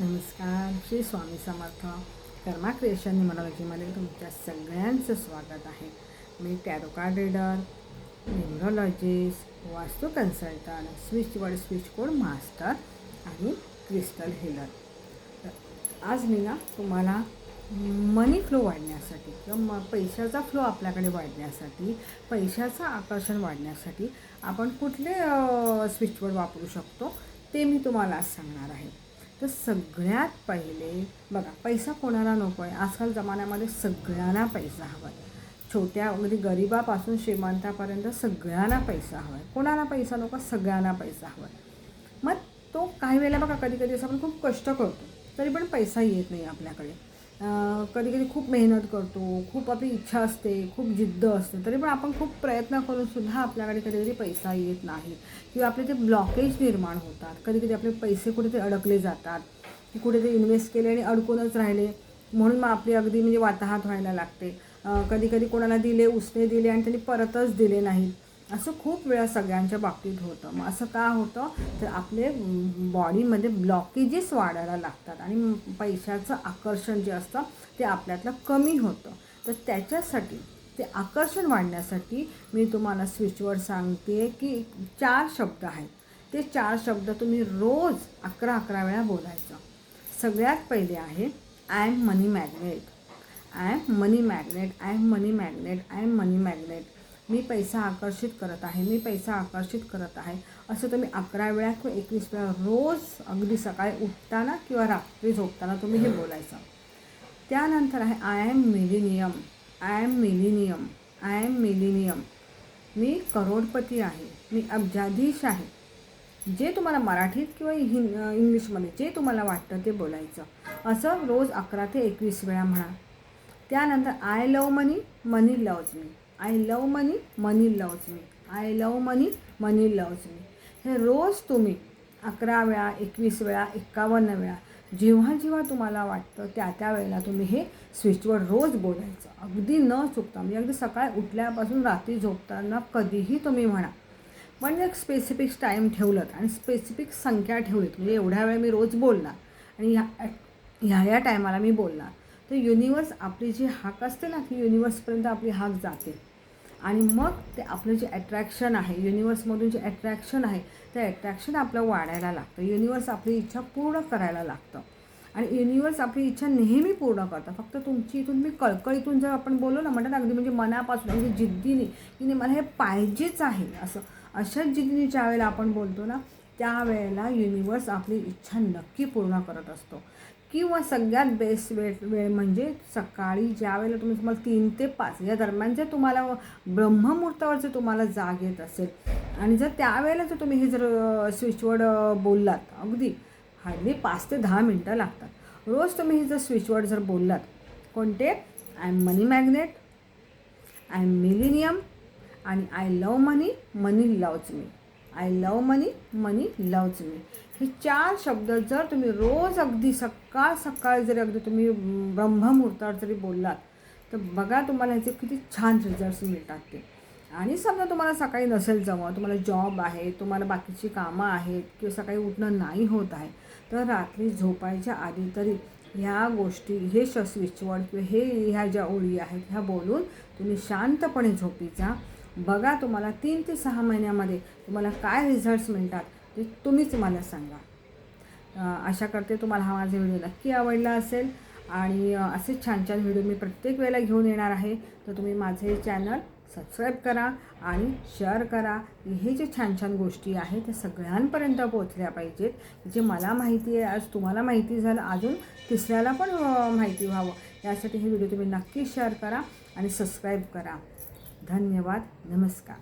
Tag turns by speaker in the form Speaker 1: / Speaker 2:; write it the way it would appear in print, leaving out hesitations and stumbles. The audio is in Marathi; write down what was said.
Speaker 1: नमस्कार. श्री स्वामी समर्थ. कर्मा क्रिएशन न्यूमरोलॉजीमध्ये तुमच्या सगळ्यांचं स्वागत आहे. मी टॅरो कार्ड रीडर, न्यूमरोलॉजिस्ट, वास्तू कन्सल्टंट, स्विच कोड मास्टर आणि क्रिस्टल हिलर. आज मी तुम्हाला मनी फ्लो वाढण्यासाठी किंवा पैशाचा फ्लो आपल्याकडे वाढण्यासाठी, पैशाचं आकर्षण वाढण्यासाठी आपण कुठले स्विचवर्ड वापरू शकतो ते मी तुम्हाला आज सांगणार आहे. तर सगळ्यात पहिले बघा, पैसा कोणाला नको आहे. आजकाल जमान्यामध्ये सगळ्यांना पैसा हवा आहे. छोट्या अगदी गरिबापासून श्रीमंतापर्यंत सगळ्यांना पैसा हवा आहे. कोणाला पैसा नको, सगळ्यांना पैसा हवा आहे. मग तो काही वेळेला बघा, कधी कधी असं आपण खूप कष्ट करतो तरी पण पैसा येत नाही आपल्याकडे. कधी कधी खूप मेहनत करतो, खूप आपली इच्छा असते, खूप जिद्द असते, तरी पण आपण खूप प्रयत्न करूनसुद्धा आपल्याकडे कधी कधी पैसा येत नाही किंवा आपले ते ब्लॉकेज निर्माण होतात. कधी कधी आपले पैसे कुठेतरी अडकले जातात, की कुठेतरी इन्व्हेस्ट केले आणि अडकूनच राहिले, म्हणून मग आपली अगदी म्हणजे वाताहात व्हायला लागते. कधी कधी कोणाला दिले, उसने दिले आणि त्यांनी परतच दिले नाहीत. असं खूप वेळा सगळ्यांच्या बाबतीत होतं. मग असं का होतं तर आपले बॉडीमध्ये ब्लॉकेजेस वाढायला लागतात आणि पैशाचं आकर्षण जे असतं ते आपल्यातलं कमी होतं. तर त्याच्यासाठी ते आकर्षण वाढण्यासाठी मी तुम्हाला स्विचवर्ड सांगते की 4 शब्द आहेत. ते 4 शब्द तुम्ही रोज 11 वेळा बोलायचं. सगळ्यात पहिले आहे I am money magnet. I am money magnet, I am money magnet, I am money magnet. मी पैसा आकर्षित करत आहे, मी पैसा आकर्षित करत आहे. असं तुम्ही 11 वेळा किंवा 21 वेळा रोज अगदी सकाळी उठताना किंवा रात्री झोपताना तुम्ही हे बोलायचं. त्यानंतर आहे I am millennium. I am millennium, I am millennium. मी करोडपती आहे, मी अब्जाधीश आहे. जे तुम्हाला मराठीत किंवा इंग्लिशमध्ये जे तुम्हाला वाटतं ते बोलायचं. असं रोज 11 ते 21 वेळा म्हणा. त्यानंतर I love money, money loves me. I love money, money loves me. I love money, money loves me. हे रोज तुम्ही 11 वेळा, 21 वेळा, 51 वेळा, जेव्हा जेव्हा तुम्हाला वाटतं त्या वेळेला तुम्ही हे स्विचवर्ड रोज बोलायचं. अगदी न चुकता, म्हणजे अगदी सकाळी उठल्यापासून रात्री झोपताना कधीही तुम्ही म्हणा. पण एक स्पेसिफिक टाईम ठेवलं आणि स्पेसिफिक संख्या ठेवलीत, म्हणजे एवढ्या वेळ मी रोज बोलणार आणि ह्या टायमाला मी बोलणार, तर युनिवर्स आपली जी हाक असते ना, ती युनिवर्सपर्यंत आपली हाक जाते आणि मग ते आपलं जे अट्रॅक्शन आहे, युनिवर्समधून जे अट्रॅक्शन आहे ते अट्रॅक्शन आपलं वाढायला लागतं. युनिवर्स आपली इच्छा पूर्ण करायला लागतं आणि युनिवर्स आपली इच्छा नेहमी पूर्ण करतं. फक्त तुमची इथून मी कळकळीतून जर आपण बोललो ना, म्हणतात अगदी म्हणजे मनापासून, अगदी जिद्दीने, की मला हे पाहिजेच आहे, अशाच जिद्दीने ज्या वेळेला आपण बोलतो ना, त्यावेळेला युनिवर्स आपली इच्छा नक्की पूर्ण करत असतो. किंवा सगळ्यात बेस्ट वेळ म्हणजे सकाळी ज्या वेळेला तुम्हाला 3 ते 5 या दरम्यान जर तुम्हाला ब्रह्ममुहूर्तावर जर तुम्हाला जाग येत असेल आणि जर त्यावेळेला जर तुम्ही हे जर स्विचवर्ड बोललात, अगदी हार्डली 5 ते 10 मिनटं लागतात. रोज तुम्ही हे जर स्विचवर्ड जर बोललात, कोणते? I am money magnet, I am millennium आणि I love money, money loves me. I love money, money loves me. हे 4 शब्द जर तुम्ही रोज अगदी सकाळ जरी अगदी तुम्ही ब्रह्ममुहूर्तावर जरी बोललात, तर बघा तुम्हाला ह्याचे किती छान रिझल्ट्स मिळतात ते. आणि समजा तुम्हाला सकाळी नसेल जमत, तुम्हाला जॉब आहे, तुम्हाला बाकीची कामं आहेत किंवा सकाळी उठणं नाही होत आहे, तर रात्री झोपायच्या आधी तरी ह्या गोष्टी, हे स्विचवर्ड किंवा ह्या ज्या ओळी आहेत ह्या बोलून तुम्ही शांतपणे झोपी जा. बघा तुम्हाला 3 ते 6 महिन्यामध्ये तुम्हाला काय रिझल्ट्स मिळतात ते तुम्हीच मला सांगा. आशा करते तुम्हाला हा माझा व्हिडिओ नक्की आवडला असेल आणि असे छान छान व्हिडिओ मी प्रत्येक वेळेला घेऊन येणार आहे. तर तुम्ही माझे चॅनल सबस्क्राईब करा आणि शेअर करा. हे जे छान छान गोष्टी आहेत ते सगळ्यांपर्यंत पोहोचल्या पाहिजेत. जे मला माहिती आहे, आज तुम्हाला माहिती झालं, अजून तिसऱ्याला पण माहिती व्हावं, यासाठी हे व्हिडिओ तुम्ही नक्की शेअर करा आणि सबस्क्राईब करा. धन्यवाद. नमस्कार.